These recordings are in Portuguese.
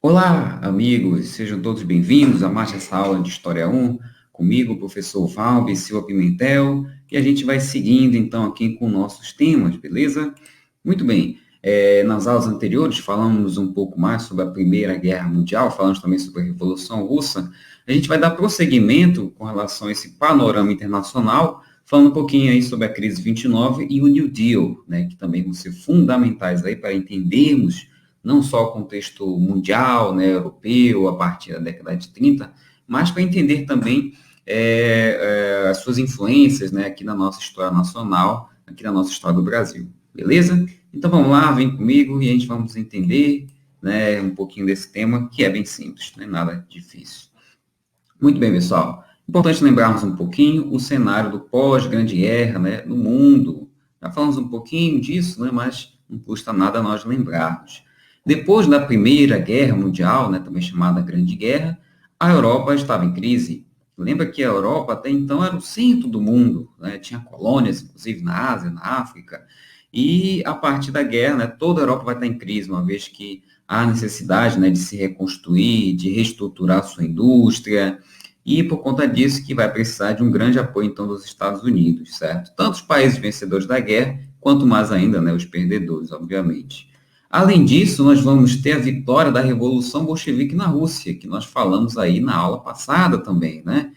Olá, amigos, sejam todos bem-vindos a mais essa aula de História 1, comigo, o professor Valber Silva Pimentel, e a gente vai seguindo, então, aqui com nossos temas, beleza? Muito bem, nas aulas anteriores falamos um pouco mais sobre a Primeira Guerra Mundial, falamos também sobre a Revolução Russa. A gente vai dar prosseguimento com relação a esse panorama internacional, falando um pouquinho aí sobre a crise 29 e o New Deal, né, que também vão ser fundamentais aí para entendermos não só o contexto mundial, né, europeu, a partir da década de 30, mas para entender também as suas influências, né, aqui na nossa história nacional, aqui na nossa história do Brasil, beleza? Então vamos lá, vem comigo e a gente vamos entender, né, um pouquinho desse tema, que é bem simples, não é nada difícil. Muito bem, pessoal. Importante lembrarmos um pouquinho o cenário do pós-Grande Guerra, né, no mundo. Já falamos um pouquinho disso, né, mas não custa nada nós lembrarmos. Depois da Primeira Guerra Mundial, né, também chamada Grande Guerra, a Europa estava em crise. Lembra que a Europa até então era o centro do mundo, né, tinha colônias, inclusive na Ásia, na África, e a partir da guerra, né, toda a Europa vai estar em crise, uma vez que há necessidade, né, de se reconstruir, de reestruturar sua indústria, e por conta disso que vai precisar de um grande apoio, então, dos Estados Unidos, certo? Tanto os países vencedores da guerra, quanto mais ainda, né, os perdedores, obviamente. Além disso, nós vamos ter a vitória da Revolução Bolchevique na Rússia, que nós falamos aí na aula passada também, né?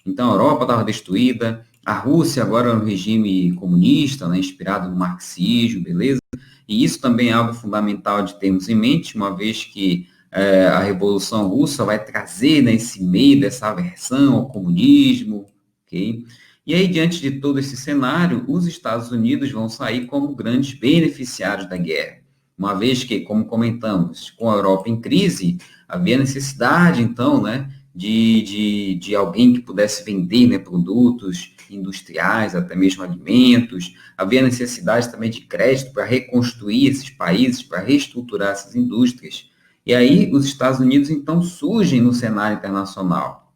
Então, a Europa estava destruída, a Rússia agora era um regime comunista, né, inspirado no marxismo, beleza? E isso também é algo fundamental de termos em mente, uma vez que a Revolução Russa vai trazer, né, esse meio dessa aversão ao comunismo, ok? E aí, diante de todo esse cenário, os Estados Unidos vão sair como grandes beneficiários da guerra, uma vez que, como comentamos, com a Europa em crise, havia necessidade, então, né, de alguém que pudesse vender, né, produtos industriais, até mesmo alimentos. Havia necessidade também de crédito para reconstruir esses países, para reestruturar essas indústrias. E aí os Estados Unidos, então, surgem no cenário internacional,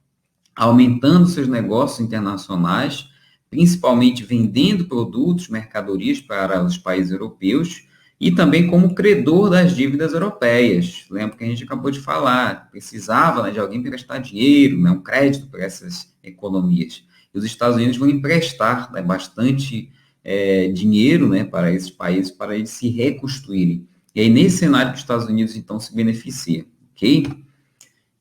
aumentando seus negócios internacionais, principalmente vendendo produtos, mercadorias para os países europeus, e também como credor das dívidas europeias. Lembra que a gente acabou de falar, precisava, né, de alguém prestar dinheiro, né, um crédito para essas economias. E os Estados Unidos vão emprestar, né, bastante dinheiro, né, para esses países, para eles se reconstruírem. E aí, nesse cenário, os Estados Unidos, então, se beneficia, ok?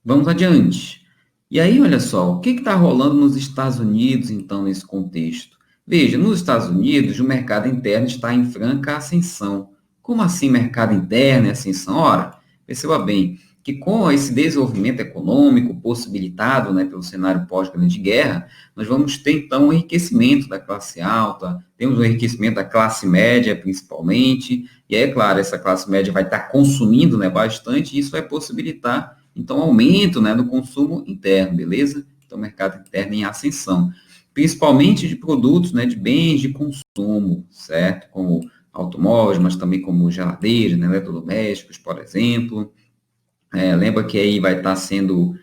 Vamos adiante. E aí, olha só, o que está rolando nos Estados Unidos, então, nesse contexto? Veja, nos Estados Unidos, o mercado interno está em franca ascensão. Como assim mercado interno e ascensão? Ora, perceba bem que com esse desenvolvimento econômico possibilitado, né, pelo cenário pós-Grande Guerra, nós vamos ter, então, um enriquecimento da classe alta, temos um enriquecimento da classe média, principalmente, e aí, é claro, essa classe média vai estar consumindo, né, bastante, e isso vai possibilitar então, aumento, né, do consumo interno, beleza? Então, mercado interno em ascensão, principalmente de produtos, né, de bens de consumo, certo? Como automóveis, mas também como geladeiras, né, eletrodomésticos, por exemplo. Lembra que aí vai estar sendo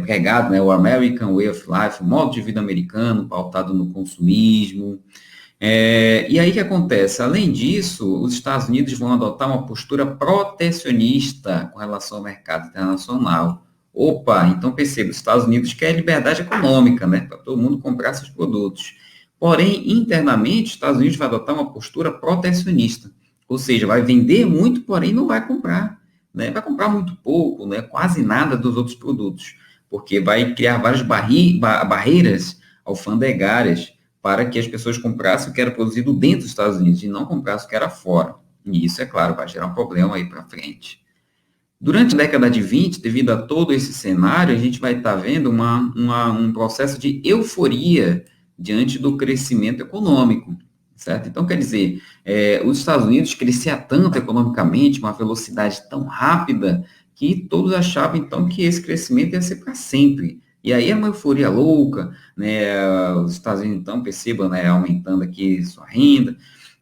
pregado, né, o American Way of Life, o modo de vida americano, pautado no consumismo. E aí o que acontece? Além disso, os Estados Unidos vão adotar uma postura protecionista com relação ao mercado internacional. Opa, então perceba, os Estados Unidos querem liberdade econômica, né, para todo mundo comprar seus produtos. Porém, internamente, os Estados Unidos vai adotar uma postura protecionista, ou seja, vai vender muito, porém não vai comprar, né, vai comprar muito pouco, né, quase nada dos outros produtos, porque vai criar várias barreiras alfandegárias para que as pessoas comprassem o que era produzido dentro dos Estados Unidos e não comprassem o que era fora. E isso, é claro, vai gerar um problema aí para frente. Durante a década de 20, devido a todo esse cenário, a gente vai estar vendo um processo de euforia diante do crescimento econômico, certo? Então, quer dizer, os Estados Unidos crescia tanto economicamente, uma velocidade tão rápida, que todos achavam, então, que esse crescimento ia ser para sempre. E aí é uma euforia louca, né? Os Estados Unidos, então, percebam, né, aumentando aqui sua renda,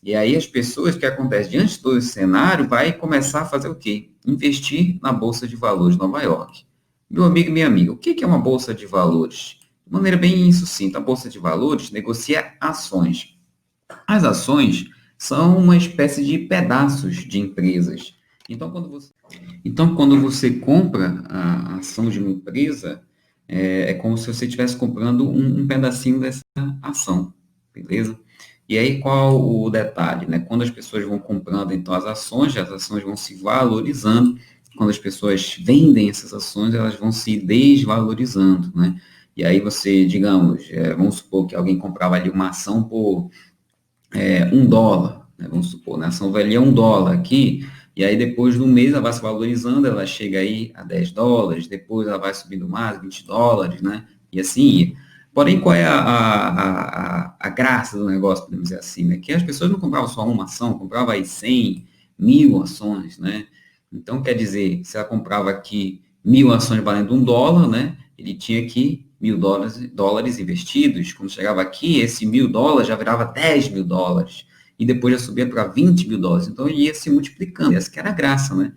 e aí as pessoas, o que acontece diante de todo esse cenário, vai começar a fazer o quê? Investir na Bolsa de Valores de Nova York. Meu amigo e minha amiga, o que é uma Bolsa de Valores? De maneira bem sucinta, a Bolsa de Valores negocia ações. As ações são uma espécie de pedaços de empresas Então, quando você compra a ação de uma empresa, é como se você estivesse comprando um pedacinho dessa ação, beleza? E aí, qual o detalhe, né? Quando as pessoas vão comprando, então, as ações vão se valorizando. Quando as pessoas vendem essas ações, elas vão se desvalorizando, né? E aí você, digamos, vamos supor que alguém comprava ali uma ação por $1, né? Vamos supor, né? A ação valia $1 aqui, e aí depois do mês ela vai se valorizando, ela chega aí a $10, depois ela vai subindo mais, $20, né? E assim ia. Porém, qual é a graça do negócio, podemos dizer assim, né? Que as pessoas não compravam só uma ação, compravam aí 100, 1.000 ações, né? Então, quer dizer, se ela comprava aqui 1.000 ações valendo $1, né? Ele tinha aqui $1.000 investidos. Quando chegava aqui, esse $1.000 já virava $10.000. E depois já subia para $20.000. Então, ele ia se multiplicando. Essa que era a graça, né?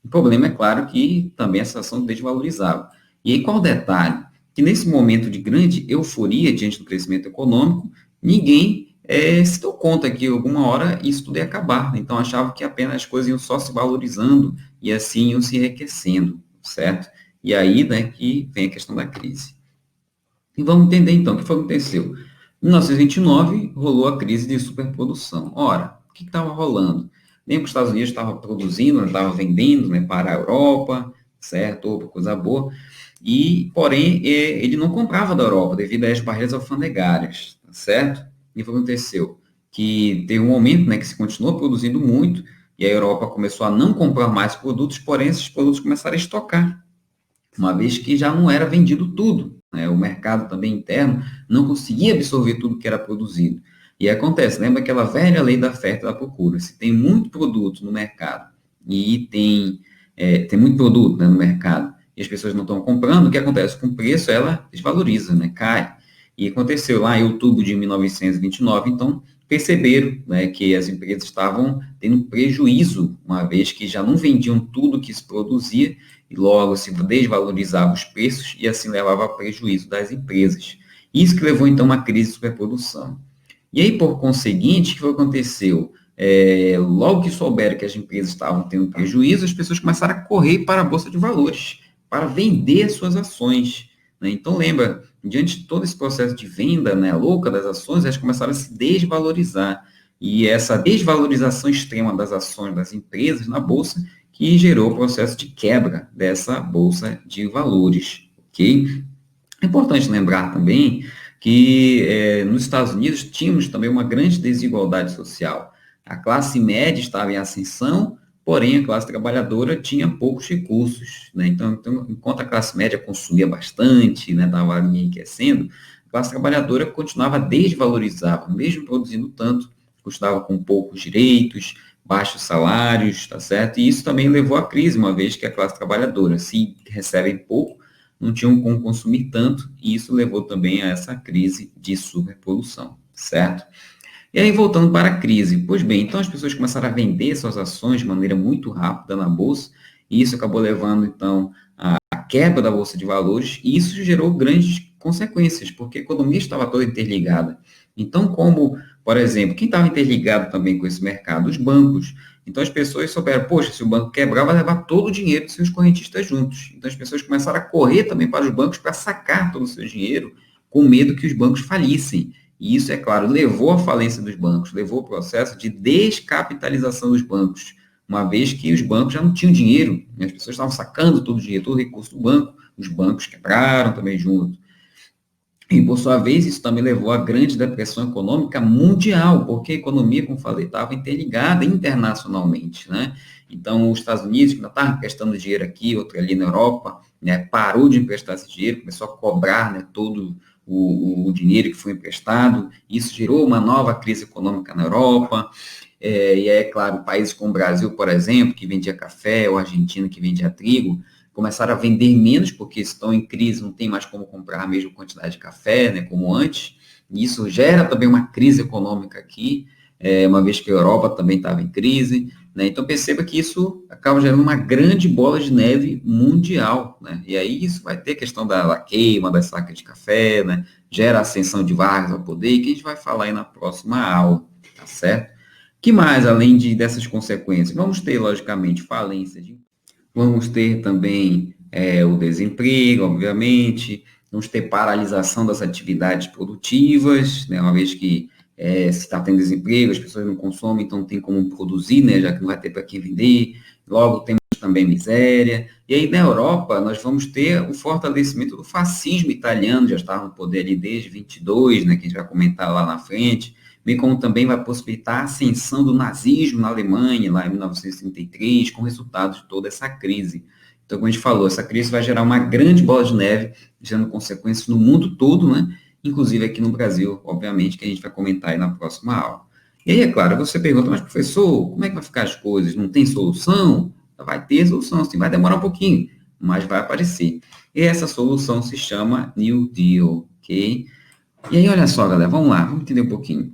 O problema é claro que também essa ação desvalorizava. E aí, qual o detalhe? Que nesse momento de grande euforia diante do crescimento econômico, ninguém se deu conta que alguma hora isso tudo ia acabar, né? Então, achava que apenas as coisas iam só se valorizando e assim iam se enriquecendo, certo? E aí, né, que vem a questão da crise. E vamos entender então o que foi que aconteceu. Em 1929, rolou a crise de superprodução. Ora, o que estava rolando? Lembra que os Estados Unidos estavam produzindo, estava vendendo, né, para a Europa, certo? Outra coisa boa. E, porém, ele não comprava da Europa devido às barreiras alfandegárias, tá certo? E o que aconteceu? Que teve um momento, né, que se continuou produzindo muito e a Europa começou a não comprar mais produtos, porém esses produtos começaram a estocar, uma vez que já não era vendido tudo, né? O mercado também interno não conseguia absorver tudo que era produzido. E acontece, lembra aquela velha lei da oferta e da procura? Se tem muito produto no mercado e tem muito produto, né, no mercado e as pessoas não estão comprando, o que acontece? Com o preço, ela desvaloriza, né, cai. E aconteceu lá em outubro de 1929, então perceberam, né, que as empresas estavam tendo prejuízo, uma vez que já não vendiam tudo que se produzia e logo se desvalorizava os preços e assim levava a prejuízo das empresas. Isso que levou então a uma crise de superprodução. E aí, por conseguinte, o que foi que aconteceu? Logo que souberam que as empresas estavam tendo prejuízo, as pessoas começaram a correr para a Bolsa de Valores, para vender as suas ações, né? Então, lembra, diante de todo esse processo de venda, né, louca das ações, elas começaram a se desvalorizar. E essa desvalorização extrema das ações das empresas na Bolsa que gerou o processo de quebra dessa bolsa de valores, ok? É importante lembrar também que nos Estados Unidos tínhamos também uma grande desigualdade social. A classe média estava em ascensão, porém a classe trabalhadora tinha poucos recursos, né? Então, enquanto a classe média consumia bastante, né, estava enriquecendo, a classe trabalhadora continuava desvalorizada, mesmo produzindo tanto, custava com poucos direitos, baixos salários, tá certo? E isso também levou à crise, uma vez que a classe trabalhadora, se recebe pouco, não tinham como consumir tanto, e isso levou também a essa crise de superprodução, certo? E aí, voltando para a crise, pois bem, então as pessoas começaram a vender suas ações de maneira muito rápida na bolsa, e isso acabou levando, então, à quebra da bolsa de valores, e isso gerou grandes consequências, porque a economia estava toda interligada. Então, como, por exemplo, quem estava interligado também com esse mercado? Os bancos. Então, as pessoas souberam, poxa, se o banco quebrar, vai levar todo o dinheiro dos seus correntistas juntos. Então, as pessoas começaram a correr também para os bancos para sacar todo o seu dinheiro, com medo que os bancos falissem. E isso, é claro, levou à falência dos bancos, levou ao processo de descapitalização dos bancos, uma vez que os bancos já não tinham dinheiro, né? As pessoas estavam sacando todo o dinheiro, todo o recurso do banco, os bancos quebraram também junto. E, por sua vez, isso também levou à grande depressão econômica mundial, porque a economia, como falei, estava interligada internacionalmente, né? Então, os Estados Unidos, que ainda estavam emprestando dinheiro aqui, outro ali na Europa, né, parou de emprestar esse dinheiro, começou a cobrar, né, todo o dinheiro que foi emprestado. Isso gerou uma nova crise econômica na Europa. E é claro, países como o Brasil, por exemplo, que vendia café, ou a Argentina, que vendia trigo, começaram a vender menos, porque estão em crise, não tem mais como comprar a mesma quantidade de café, né, como antes. E isso gera também uma crise econômica aqui, uma vez que a Europa também estava em crise, né? Então perceba que isso acaba gerando uma grande bola de neve mundial, né? E aí isso vai ter a questão da queima das sacas de café, né? Gera a ascensão de Vargas ao poder, que a gente vai falar aí na próxima aula, tá certo? Que mais, além dessas consequências? Vamos ter, logicamente, falência vamos ter também o desemprego, obviamente, vamos ter paralisação das atividades produtivas, né, uma vez que se está tendo desemprego, as pessoas não consomem, então não tem como produzir, né, já que não vai ter para quem vender, logo temos também miséria, e aí na Europa nós vamos ter o fortalecimento do fascismo italiano, já está no poder ali desde 22, né, que a gente vai comentar lá na frente, bem como também vai possibilitar a ascensão do nazismo na Alemanha, lá em 1933, com resultado de toda essa crise. Então, como a gente falou, essa crise vai gerar uma grande bola de neve, gerando consequências no mundo todo, né? Inclusive aqui no Brasil, obviamente, que a gente vai comentar aí na próxima aula. E aí, é claro, você pergunta, mas professor, como é que vai ficar as coisas? Não tem solução? Vai ter solução, sim, vai demorar um pouquinho, mas vai aparecer. E essa solução se chama New Deal, ok? E aí, olha só, galera, vamos lá, vamos entender um pouquinho.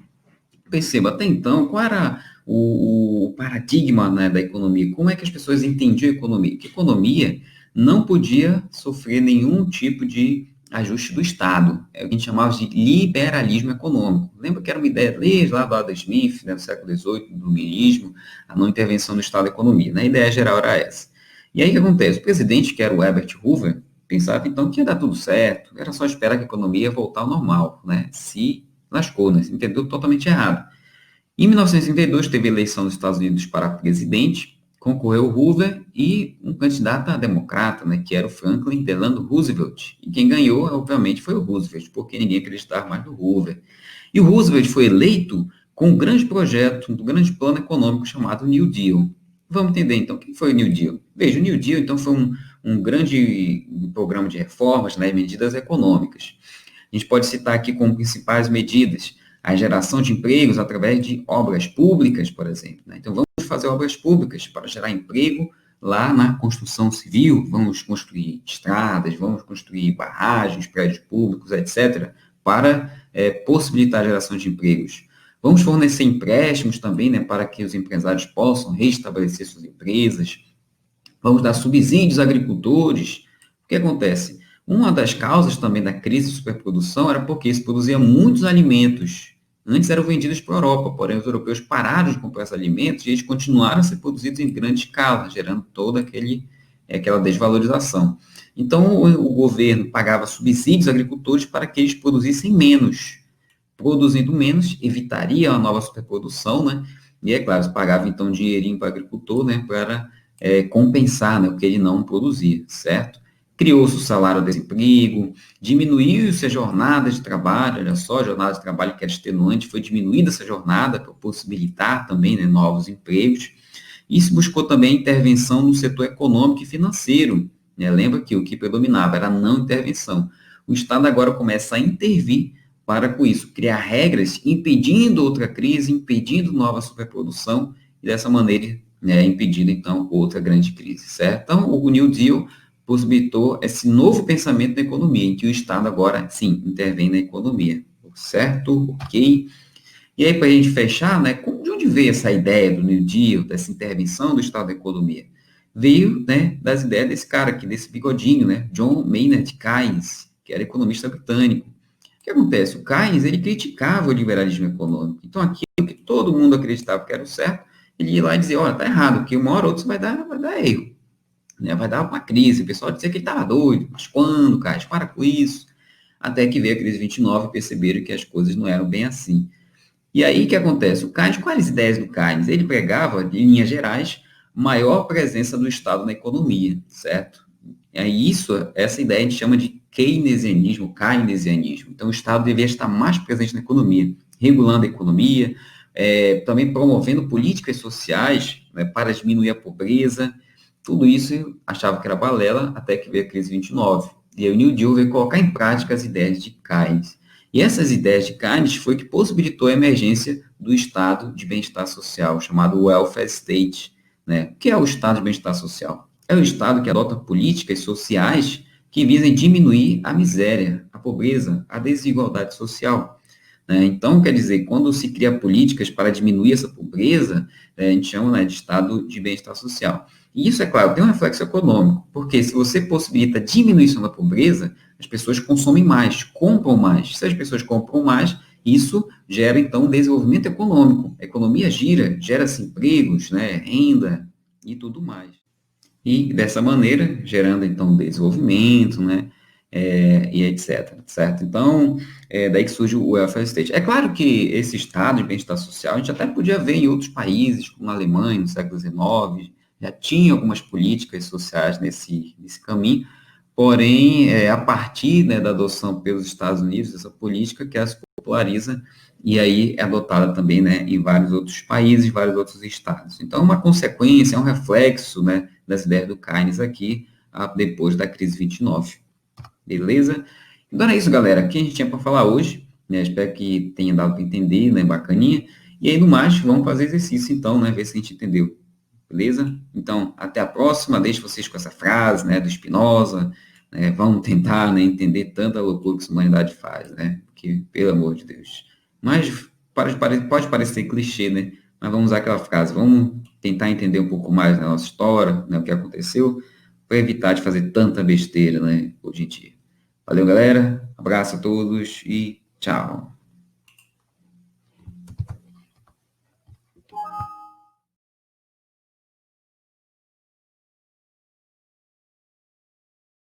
Perceba, até então, qual era o paradigma, né, da economia? Como é que as pessoas entendiam a economia? Que a economia não podia sofrer nenhum tipo de ajuste do Estado. É o que a gente chamava de liberalismo econômico. Lembra que era uma ideia desde lá do Adam Smith, né, do século XVIII, do iluminismo, a não intervenção do Estado na economia. Né? A ideia geral era essa. E aí o que acontece? O presidente, que era o Herbert Hoover, pensava então que ia dar tudo certo, era só esperar que a economia ia voltar ao normal, né? Se lascou, né? Se entendeu totalmente errado. Em 1932, teve eleição nos Estados Unidos para presidente, concorreu o Hoover e um candidato a democrata, né, que era o Franklin Delano Roosevelt. E quem ganhou, obviamente, foi o Roosevelt, porque ninguém acreditava mais no Hoover. E o Roosevelt foi eleito com um grande projeto, um grande plano econômico chamado New Deal. Vamos entender, então, o que foi o New Deal? Veja, o New Deal, então, foi um grande programa de reformas, né, medidas econômicas. A gente pode citar aqui como principais medidas a geração de empregos através de obras públicas, por exemplo. Né? Então, vamos fazer obras públicas para gerar emprego lá na construção civil, vamos construir estradas, vamos construir barragens, prédios públicos, etc., para possibilitar a geração de empregos. Vamos fornecer empréstimos também, né, para que os empresários possam restabelecer suas empresas. Vamos dar subsídios a agricultores. O que acontece? Uma das causas também da crise de superprodução era porque se produzia muitos alimentos. Antes eram vendidos para a Europa, porém os europeus pararam de comprar esses alimentos e eles continuaram a ser produzidos em grande escala, gerando toda aquela desvalorização. Então o governo pagava subsídios a agricultores para que eles produzissem menos. Produzindo menos, evitaria a nova superprodução, né? E é claro, pagava então um dinheirinho para o agricultor, né, para compensar, né, o que ele não produzia, certo? Criou-se o salário-desemprego, diminuiu-se a jornada de trabalho, olha só, a jornada de trabalho que era extenuante, foi diminuída essa jornada para possibilitar também, né, novos empregos. Isso buscou também a intervenção no setor econômico e financeiro, né? Lembra que o que predominava era a não intervenção. O Estado agora começa a intervir para, com isso, criar regras impedindo outra crise, impedindo nova superprodução, e dessa maneira, né, impedindo, então, outra grande crise, certo? Então, o New Deal possibilitou esse novo pensamento na economia, em que o Estado agora, sim, intervém na economia, certo? Ok? E aí, para a gente fechar, né, de onde veio essa ideia do New Deal, dessa intervenção do Estado na economia? Veio, né, das ideias desse cara aqui, desse bigodinho, né, John Maynard Keynes, que era economista britânico. O que acontece? O Keynes, ele criticava o liberalismo econômico. Então, aquilo que todo mundo acreditava que era o certo, ele ia lá e dizia, olha, tá errado, porque uma hora ou outra vai dar erro, né? Vai dar uma crise. O pessoal dizia que ele estava doido. Mas quando, Keynes? Para com isso. Até que veio a crise de 29 e perceberam que as coisas não eram bem assim. E aí, o que acontece? O Keynes, quais as ideias do Keynes? Ele pregava, em linhas gerais, maior presença do Estado na economia, certo? E aí, essa ideia a gente chama de keynesianismo. Então, o Estado deveria estar mais presente na economia, regulando a economia, também promovendo políticas sociais, né, para diminuir a pobreza. Tudo isso achava que era balela, até que veio a crise de 29. E aí o New Deal veio colocar em prática as ideias de Keynes. E essas ideias de Keynes foi que possibilitou a emergência do Estado de Bem-Estar Social, chamado Welfare State. Né? O que é o Estado de Bem-Estar Social? É o Estado que adota políticas sociais que visem diminuir a miséria, a pobreza, a desigualdade social. Né? Então, quer dizer, quando se cria políticas para diminuir essa pobreza, a gente chama, né, de Estado de Bem-Estar Social. E isso, é claro, tem um reflexo econômico, porque se você possibilita a diminuição da pobreza, as pessoas consomem mais, compram mais. Se as pessoas compram mais, Isso gera, então, desenvolvimento econômico. A economia gira, gera-se empregos, né, renda e tudo mais. E dessa maneira, gerando então desenvolvimento, né, e etc, certo? Então, daí que surge o welfare state. É claro que esse estado de bem-estar social a gente até podia ver em outros países, como na Alemanha, no século XIX, já tinha algumas políticas sociais nesse caminho, porém, a partir, né, da adoção pelos Estados Unidos, dessa política que ela se populariza e aí é adotada também, né, em vários outros países, vários outros estados. Então, uma consequência, é um reflexo, né, das ideias do Keynes aqui, depois da crise 29. Beleza? Então é isso, galera. Aqui a gente tinha para falar hoje, né? Espero que tenha dado para entender, né? Bacaninha. E aí, no mais, vamos fazer exercício então, né? Ver se a gente entendeu. Beleza? Então, até a próxima. Deixo vocês com essa frase, né? Do Spinoza. Né? Vamos tentar, né? Entender tanta loucura que a humanidade faz, né? Porque, pelo amor de Deus. Mas pode parecer clichê, né? Mas vamos usar aquela frase. Vamos tentar entender um pouco mais da nossa história, né? O que aconteceu, para evitar de fazer tanta besteira, né? Hoje em dia. Valeu, galera. Abraço a todos e tchau.